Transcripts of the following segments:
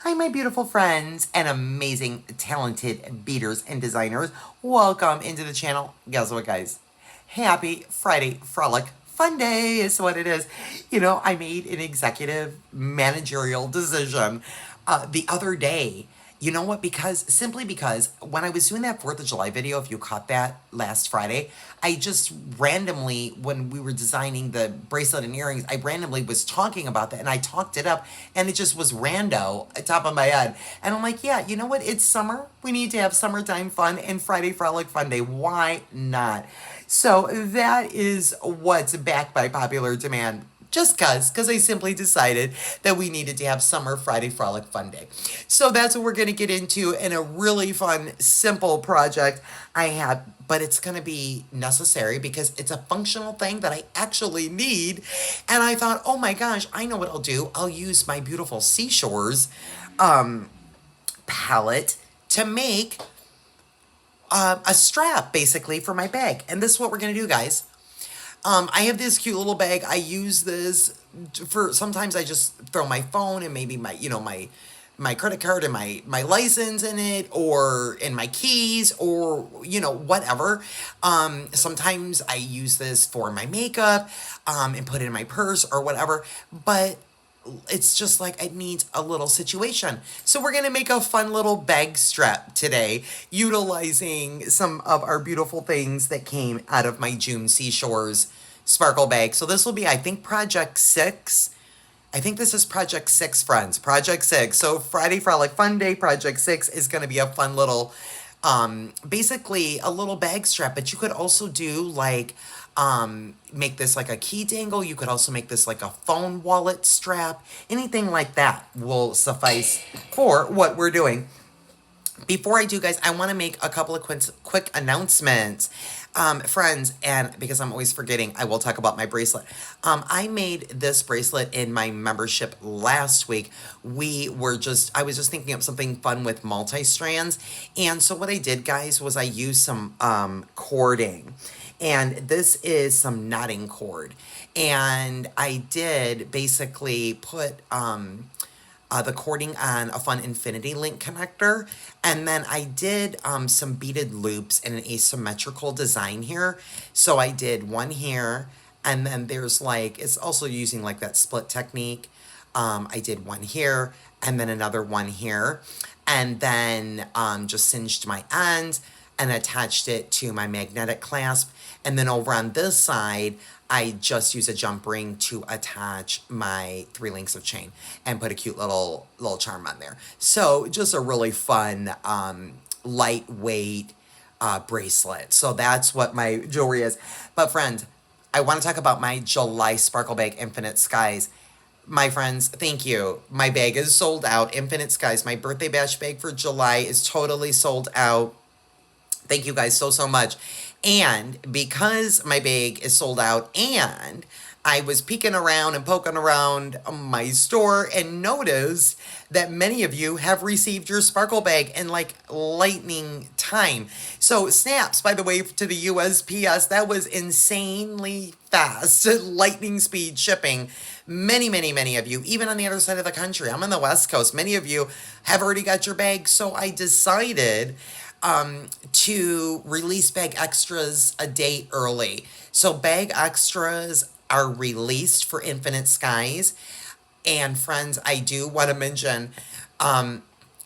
Hi, my beautiful friends and amazing, talented beaders and designers. Welcome into the channel. Guess what, guys? Happy Friday Frolic Funday is what it is. You know, I made an executive managerial decision the other day. You know what? Simply because when I was doing that 4th of July video, if you caught that last Friday, I just randomly, when we were designing the bracelet and earrings, I randomly was talking about that and I talked it up and it just was rando at top of my head. And I'm like, yeah, you know what? It's summer. We need to have summertime fun and Friday Frolic Funday. Why not? So that is what's back by popular demand. Just because I simply decided that we needed to have summer Friday Frolic Fun Day. So that's what we're going to get into in a really fun, simple project I have, but it's going to be necessary because it's a functional thing that I actually need. And I thought, oh my gosh, I know what I'll do. I'll use my beautiful Seashores palette to make a strap basically for my bag. And this is what we're going to do, guys. I have this cute little bag. I use this for, sometimes I just throw my phone and maybe my, my credit card and my license in it, or in my keys, or, whatever. Sometimes I use this for my makeup, and put it in my purse or whatever, but it's just like it needs a little situation. So we're going to make a fun little bag strap today, utilizing some of our beautiful things that came out of my June Seashores Sparkle Bag. So this will be, I think, Project 6. I think this is Project 6, friends. Project 6. So Friday Frolic Fun Day, Project 6 is going to be a fun little, basically a little bag strap. But you could also do like, make this like a key dangle. You could also make this like a phone wallet strap. Anything like that will suffice for what we're doing. Before I do, guys, I want to make a couple of quick announcements. Friends, and because I'm always forgetting, I will talk about my bracelet. I made this bracelet in my membership last week. I was just thinking of something fun with multi-strands. And so what I did, guys, was I used some cording. And this is some knotting cord. And I did basically put the cording on a fun infinity link connector. And then I did some beaded loops in an asymmetrical design here. So I did one here, and then there's like, it's also using like that split technique. I did one here, and then another one here. And then just singed my end and attached it to my magnetic clasp. And then over on this side, I just use a jump ring to attach my 3 links of chain and put a cute little charm on there. So just a really fun, lightweight bracelet. So that's what my jewelry is. But friends, I want to talk about my July Sparkle Bag Infinite Skies. My friends, thank you. My bag is sold out. Infinite Skies, my birthday bash bag for July, is totally sold out. Thank you guys so much. And because my bag is sold out, and I was peeking around and poking around my store and noticed that many of you have received your Sparkle Bag in like lightning time. So snaps, by the way, to the USPS, that was insanely fast, lightning speed shipping. Many of you, even on the other side of the country, I'm on the West Coast, many of you have already got your bag. So I decided to release bag extras a day early. So bag extras are released for Infinite Skies. And friends, I do want to mention,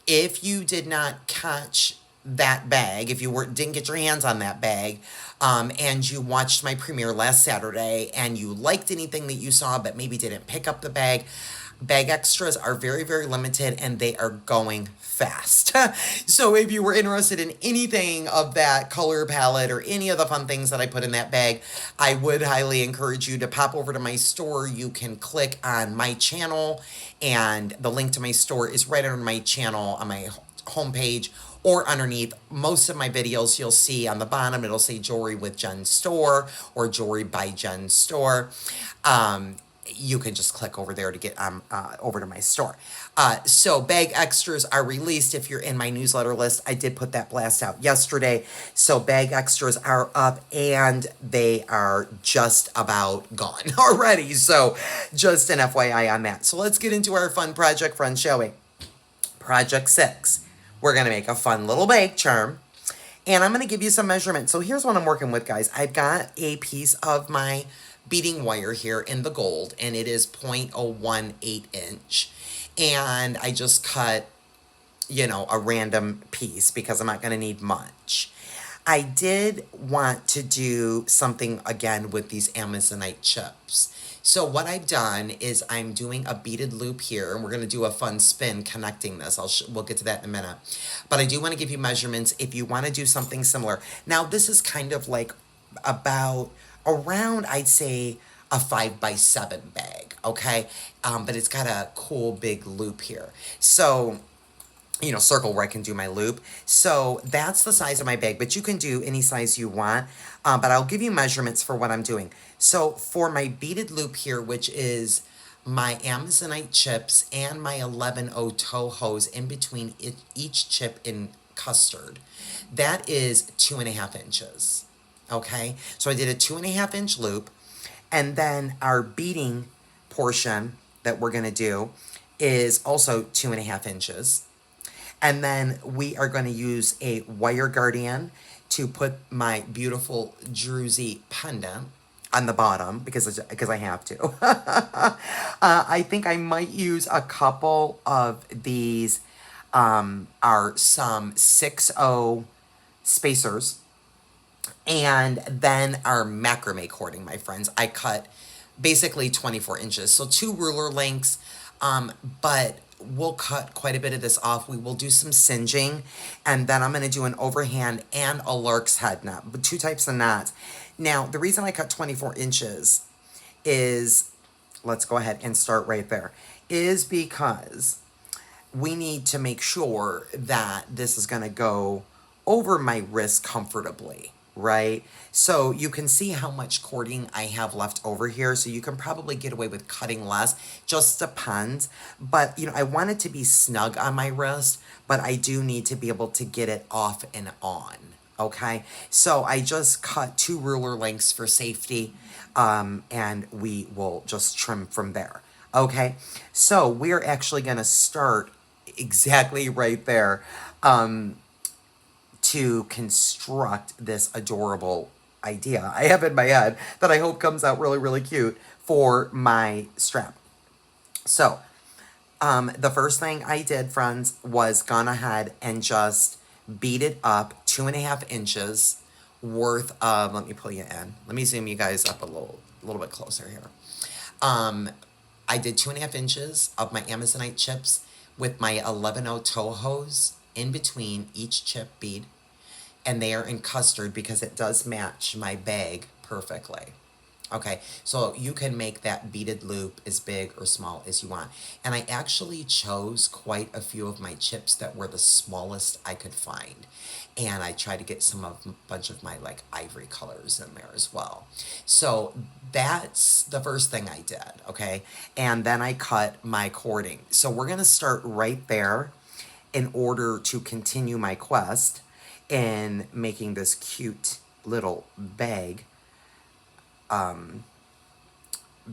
if you did not catch that bag, if you didn't get your hands on that bag, and you watched my premiere last Saturday and you liked anything that you saw but maybe didn't pick up the bag extras are very limited and they are going fast. So if you were interested in anything of that color palette or any of the fun things that I put in that bag, I would highly encourage you to pop over to my store. You can click on my channel, and the link to my store is right under my channel on my homepage, or underneath most of my videos. You'll see on the bottom, it'll say Jewelry with Jen Store or Jewelry by Jen Store. You can just click over there to get over to my store. So bag extras are released if you're in my newsletter list. I did put that blast out yesterday. So bag extras are up and they are just about gone already. So just an FYI on that. So let's get into our fun project, friends, shall we? Project 6. We're going to make a fun little bag charm. And I'm going to give you some measurements. So here's what I'm working with, guys. I've got a piece of my beading wire here in the gold, and it is 0.018 inch. And I just cut, you know, a random piece because I'm not going to need much. I did want to do something again with these Amazonite chips. So what I've done is I'm doing a beaded loop here, and we're going to do a fun spin connecting this. We'll get to that in a minute. But I do want to give you measurements if you want to do something similar. Now, this is kind of like about around, I'd say, a 5x7 bag, okay? But it's got a cool big loop here. So, you know, circle where I can do my loop. So that's the size of my bag, but you can do any size you want. But I'll give you measurements for what I'm doing. So for my beaded loop here, which is my Amazonite chips and my 11O toe hose in between each chip in custard, that is 2.5 inches. Okay, so I did a 2.5 inch loop, and then our beading portion that we're gonna do is also 2.5 inches. And then we are going to use a wire guardian to put my beautiful druzy pendant on the bottom because I have to. I think I might use a couple of these are some 6O spacers, and then our macrame cording, my friends. I cut basically 24 inches, so 2 ruler lengths, but we'll cut quite a bit of this off. We will do some singeing, and then I'm going to do an overhand and a lark's head knot, but 2 types of knots. Now, the reason I cut 24 inches is, let's go ahead and start right there, is because we need to make sure that this is going to go over my wrist comfortably, right? So you can see how much cording I have left over here. So you can probably get away with cutting less, just depends. But, you know, I want it to be snug on my wrist, but I do need to be able to get it off and on, okay? So I just cut 2 ruler lengths for safety, and we will just trim from there, okay? So we're actually gonna start exactly right there, to construct this adorable idea I have in my head that I hope comes out really, really cute for my strap. So, the first thing I did, friends, was gone ahead and just beaded up 2.5 inches worth of, let me pull you in. Let me zoom you guys up a little bit closer here. I did 2.5 inches of my Amazonite chips with my 11O toe hose in between each chip bead, and they are in custard because it does match my bag perfectly. Okay, so you can make that beaded loop as big or small as you want. And I actually chose quite a few of my chips that were the smallest I could find. And I tried to get a bunch of my like ivory colors in there as well. So that's the first thing I did, okay? And then I cut my cording. So we're gonna start right there in order to continue my quest in making this cute little bag,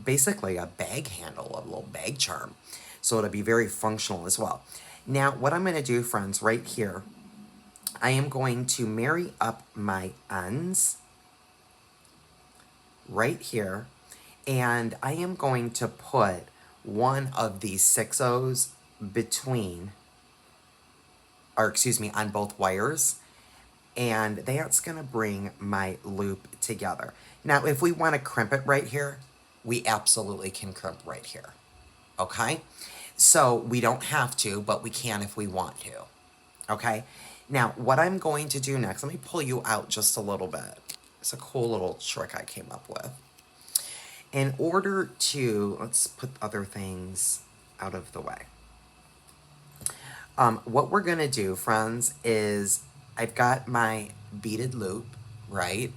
basically a bag handle, a little bag charm. So it'll be very functional as well. Now, what I'm going to do, friends, right here, I am going to marry up my ends right here, and I am going to put one of these 6Os between, or excuse me, on both wires, and that's going to bring my loop together. Now, if we want to crimp it right here, we absolutely can crimp right here, okay? So we don't have to, but we can if we want to, okay? Now, what I'm going to do next, let me pull you out just a little bit. It's a cool little trick I came up with. In order to, let's put other things out of the way. What we're going to do, friends, is I've got my beaded loop, right?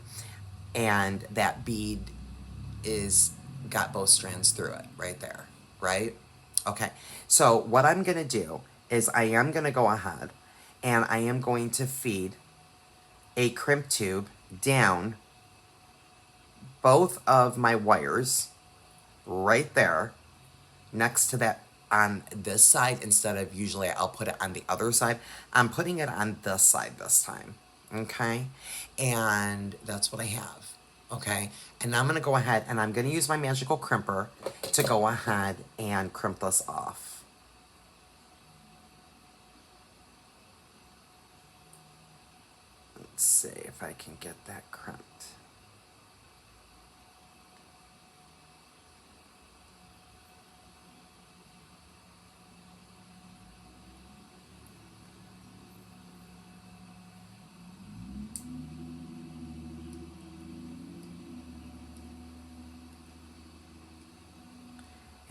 And that bead is got both strands through it right there, right? Okay, so what I'm going to do is I am going to go ahead and I am going to feed a crimp tube down both of my wires right there next to that on this side instead of usually I'll put it on the other side. I'm putting it on this side this time, okay? And that's what I have, okay? And I'm gonna go ahead and I'm gonna use my magical crimper to go ahead and crimp this off. Let's see if I can get that crimped.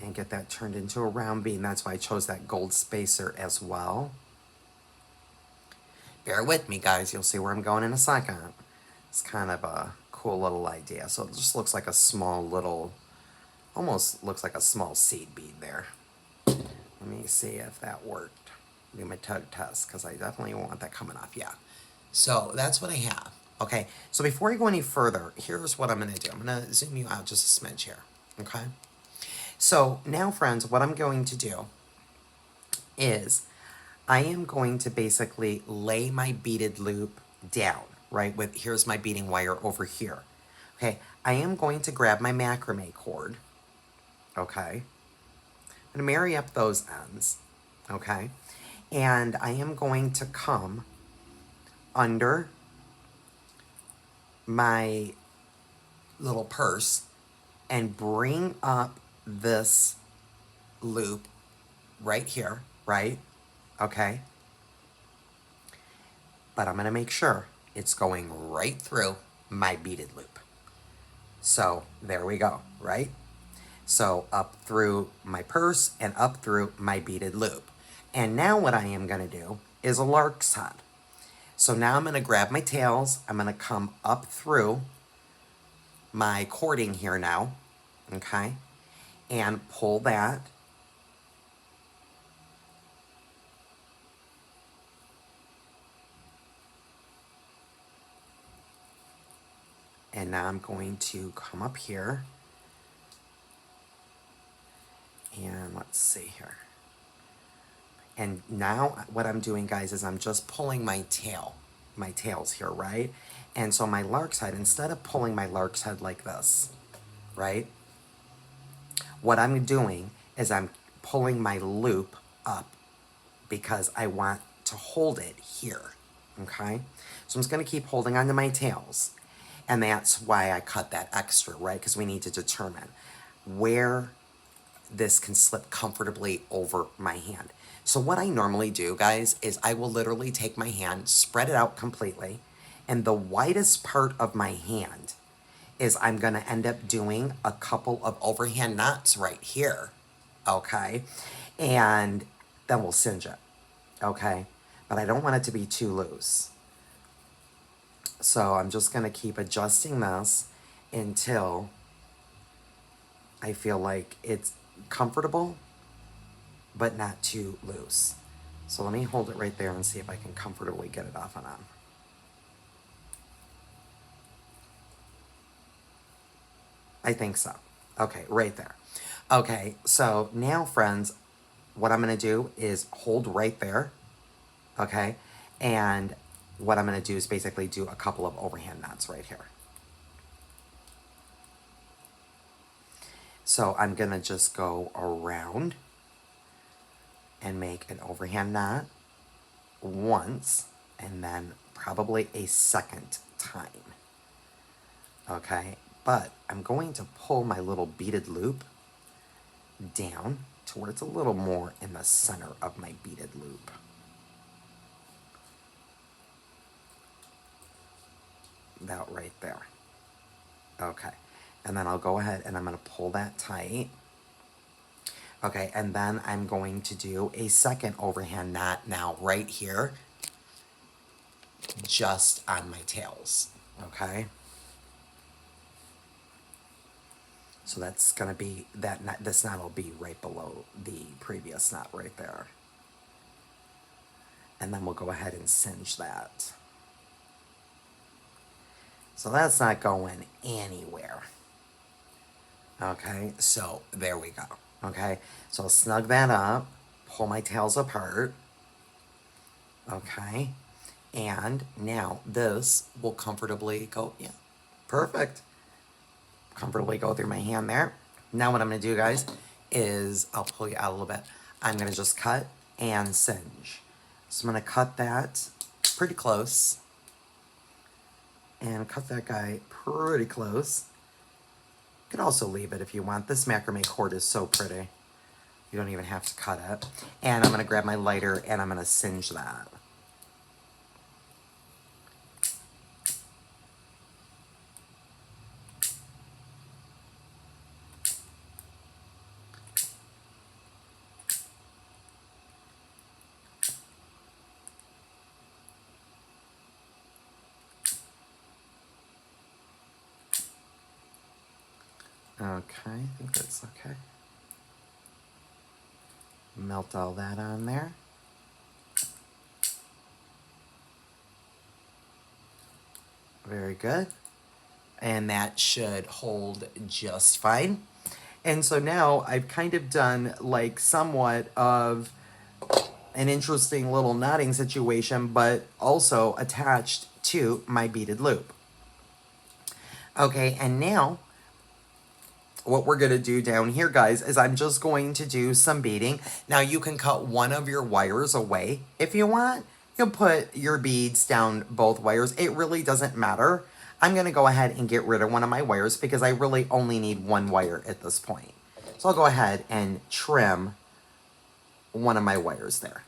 And get that turned into a round bead. And that's why I chose that gold spacer as well. Bear with me, guys. You'll see where I'm going in a second. It's kind of a cool little idea. So it just looks like a small little, almost looks like a small seed bead there. Let me see if that worked. Do my tug test, because I definitely want that coming off. Yeah. So that's what I have. Okay. So before I go any further, here's what I'm going to do. I'm going to zoom you out just a smidge here. Okay. So now, friends, what I'm going to do is I am going to basically lay my beaded loop down, right? With here's my beading wire over here. Okay, I am going to grab my macrame cord. Okay, I'm gonna marry up those ends. Okay, and I am going to come under my little purse and bring up this loop right here, right? Okay. But I'm going to make sure it's going right through my beaded loop. So there we go, right? So up through my purse and up through my beaded loop. And now what I am going to do is a lark's head. So now I'm going to grab my tails. I'm going to come up through my cording here now, okay? And pull that. And now I'm going to come up here. And let's see here. And now what I'm doing, guys, is I'm just pulling my tails here, right? And so my lark's head, instead of pulling my lark's head like this, right? What I'm doing is I'm pulling my loop up because I want to hold it here, okay? So I'm just gonna keep holding onto my tails. And that's why I cut that extra, right? Because we need to determine where this can slip comfortably over my hand. So what I normally do, guys, is I will literally take my hand, spread it out completely, and the widest part of my hand is I'm going to end up doing a couple of overhand knots right here, okay? And then we'll cinch it, okay? But I don't want it to be too loose. So I'm just going to keep adjusting this until I feel like it's comfortable, but not too loose. So let me hold it right there and see if I can comfortably get it off and on. I think so. Okay, right there. Okay, so now, friends, what I'm going to do is hold right there, okay? And what I'm going to do is basically do a couple of overhand knots right here. So I'm going to just go around and make an overhand knot once, and then probably a second time. Okay, but I'm going to pull my little beaded loop down to where it's a little more in the center of my beaded loop. About right there. Okay, and then I'll go ahead and I'm going to pull that tight. Okay, and then I'm going to do a second overhand knot now right here, just on my tails, okay? So that's gonna be, that knot, this knot will be right below the previous knot right there. And then we'll go ahead and cinch that. So that's not going anywhere. Okay, so there we go. Okay, so I'll snug that up, pull my tails apart. Okay, and now this will comfortably go, yeah, perfect. Comfortably go through my hand there. Now what I'm gonna do, guys, is I'll pull you out a little bit. I'm gonna just cut and singe. So I'm gonna cut that pretty close and cut that guy pretty close. You can also leave it if you want. This macrame cord is so pretty. You don't even have to cut it. And I'm gonna grab my lighter and I'm gonna singe that. Okay, I think that's okay. Melt all that on there. Very good. And that should hold just fine. And so now I've kind of done like somewhat of an interesting little knotting situation, but also attached to my beaded loop. Okay, and now what we're gonna do down here, guys, is I'm just going to do some beading. Now you can cut one of your wires away if you want. You'll put your beads down both wires. It really doesn't matter. I'm gonna go ahead and get rid of one of my wires because I really only need one wire at this point. So I'll go ahead and trim one of my wires there.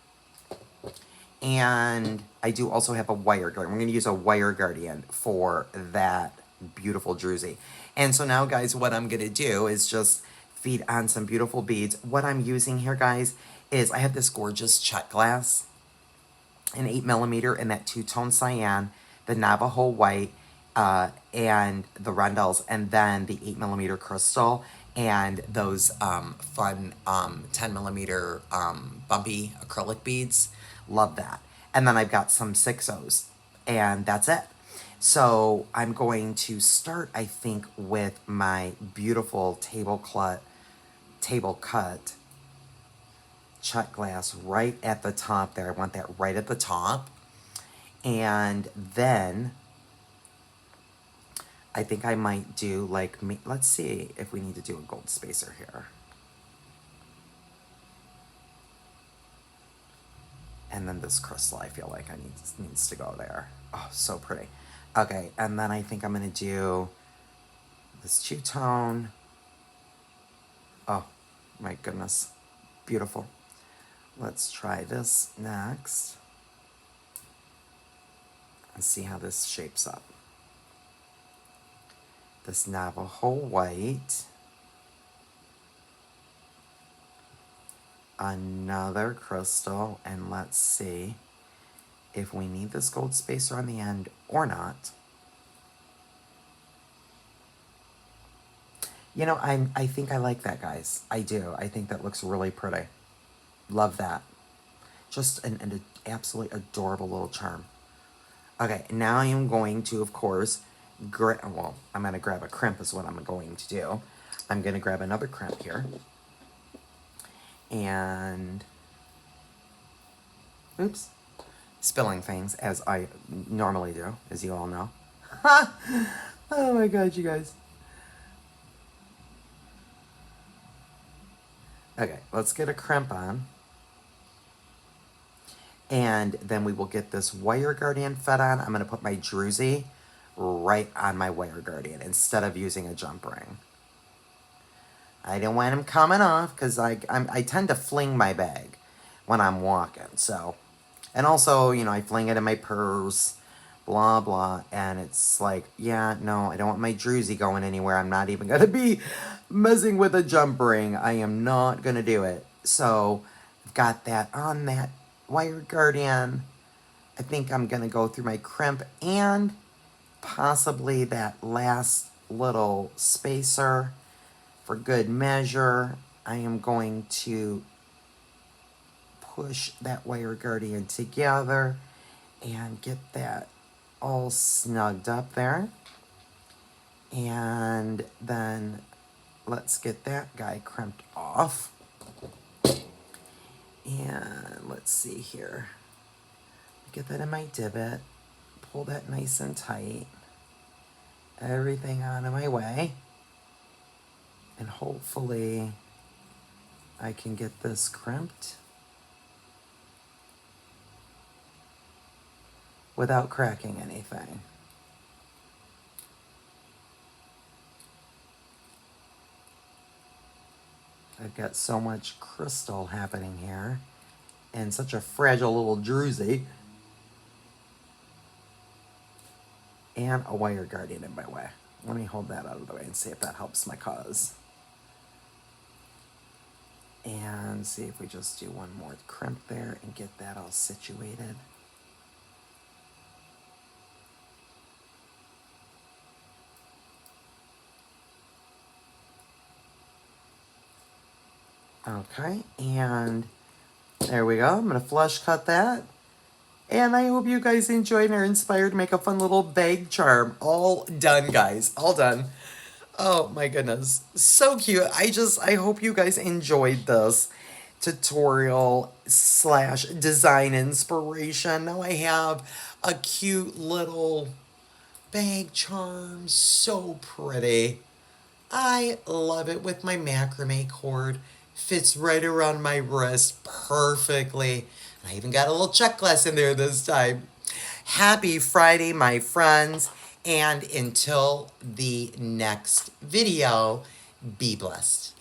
And I do also have a wire guardian. We're going to use a wire guardian for that beautiful druzy. And so now, guys, what I'm going to do is just feed on some beautiful beads. What I'm using here, guys, is I have this gorgeous cut glass, an 8mm in that two-tone cyan, the Navajo white, and the rondelles, and then the 8mm crystal, and those fun 10mm bumpy acrylic beads. Love that. And then I've got some 6/0s, and that's it. So I'm going to start, I think, with my beautiful table cut cut glass right at the top there. I want that right at the top. And then I think I might do like, let's see if we need to do a gold spacer here. And then this crystal, I feel like needs to go there. Oh, so pretty. Okay, and then I think I'm gonna do this two-tone. Oh, my goodness. Beautiful. Let's try this next. And see how this shapes up. This Navajo white. Another crystal, and let's see if we need this gold spacer on the end or not. You know, I think I like that, guys. I do. I think that looks really pretty. Love that. Just an absolutely adorable little charm. Okay, now I am going to, of course, I'm going to grab a crimp is what I'm going to do. I'm going to grab another crimp here. And, oops, spilling things as I normally do, as you all know. Oh my God, you guys. Okay, let's get a crimp on. And then we will get this wire guardian fed on. I'm going to put my druzy right on my wire guardian instead of using a jump ring. I don't want them coming off because I tend to fling my bag when I'm walking. So, and also, you know, I fling it in my purse, blah, blah. And it's like, yeah, no, I don't want my druzy going anywhere. I'm not even going to be messing with a jump ring. I am not going to do it. So, I've got that on that wire guardian. I think I'm going to go through my crimp and possibly that last little spacer. For good measure, I am going to push that wire guardian together and get that all snugged up there. And then let's get that guy crimped off. And let's see here. Get that in my divot. Pull that nice and tight. Everything out of my way. And hopefully I can get this crimped without cracking anything. I've got so much crystal happening here and such a fragile little druzy. And a wire guardian in my way. Let me hold that out of the way and see if that helps my cause. And see if we just do one more crimp there and get that all situated. Okay, and there we go. I'm going to flush cut that. And I hope you guys enjoyed and are inspired to make a fun little bag charm. All done, guys. All done. Oh my goodness. So cute. I hope you guys enjoyed this tutorial slash design inspiration. Now I have a cute little bag charm. So pretty. I love it with my macrame cord. Fits right around my wrist perfectly. And I even got a little check glass in there this time. Happy Friday, my friends. And until the next video, be blessed.